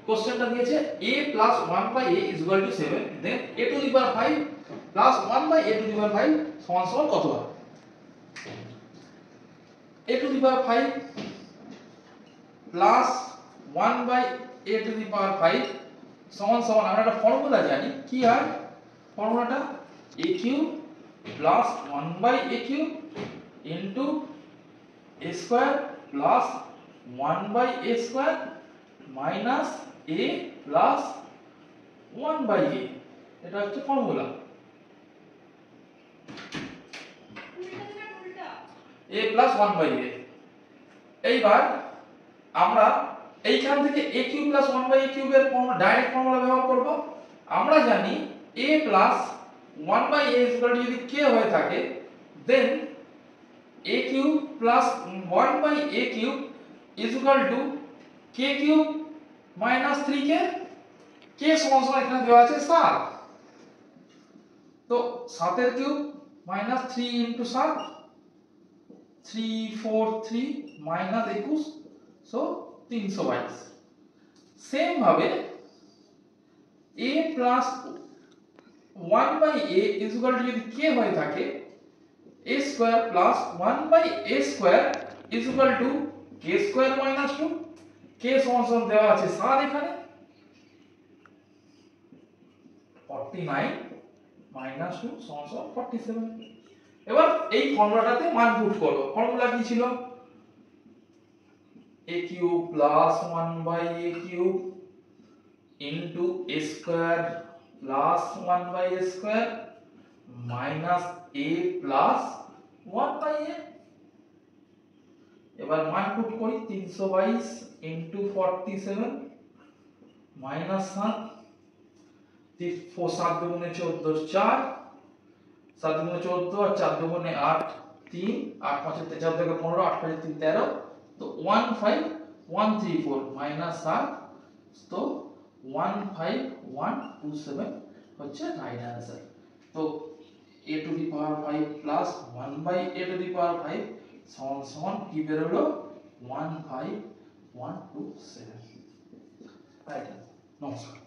কোশ্চেনটা দিয়েছে a plus 1 by a is equal to 7, then a to the power 5 plus 1 by a to the power 5 সমান সমান কত হয়? a to the power 5 plus 1 by a to the power 5 সমান সমান আমরা একটা ফর্মুলা জানি, কি হয় ফর্মুলাটা? a cube plus 1 by a cube into a square plus 1 by a square minus a plus 1 by a, এটা হচ্ছে formula. a plus 1 by a। এইবার আমরা এইখান থেকে a cube plus 1 by a cube এর ডাইরেক্ট ফর্মুলা ব্যবহার করব। আমরা জানি a plus 1 by a equal to যদি k হয়ে থাকে, then a cube plus 1 by a cube is equal to k cube minus 3k। k সমান সমান এখানে দেওয়া আছে 7, তো 7 এর cube minus 3 into 7, 343 minus 21, so 322। Same ভাবে a plus 1 by a is equal to যদি k হয়ে থাকে, a square plus 1 by a square is equal to k square minus 2। k সমান সমান দেওয়া আছে 7 এখানে, 49 minus 2 সমান সমান 47। এবার এই ফর্মুলাটাতে মান পুট করব। ফর্মুলা কি ছিল? a cube plus 1 by a cube into a square plus 1 by a square minus a plus 1 by a। এবার মান পুট করি, 322 into 47 minus 7, 7 দুগুণে 14 4, 7 দুগুণে 14 আর 4 দুগুণে 8 3, 8 5 4 থেকে 15, 8 5 3 13, তো 15134 minus 7, তো 15127 হচ্ছে রাইট आंसर। তো a to the power 5 plus 1 by a to the power 5 সমান সমান কি বের হলো? 15127। রাইট। নমস্কার।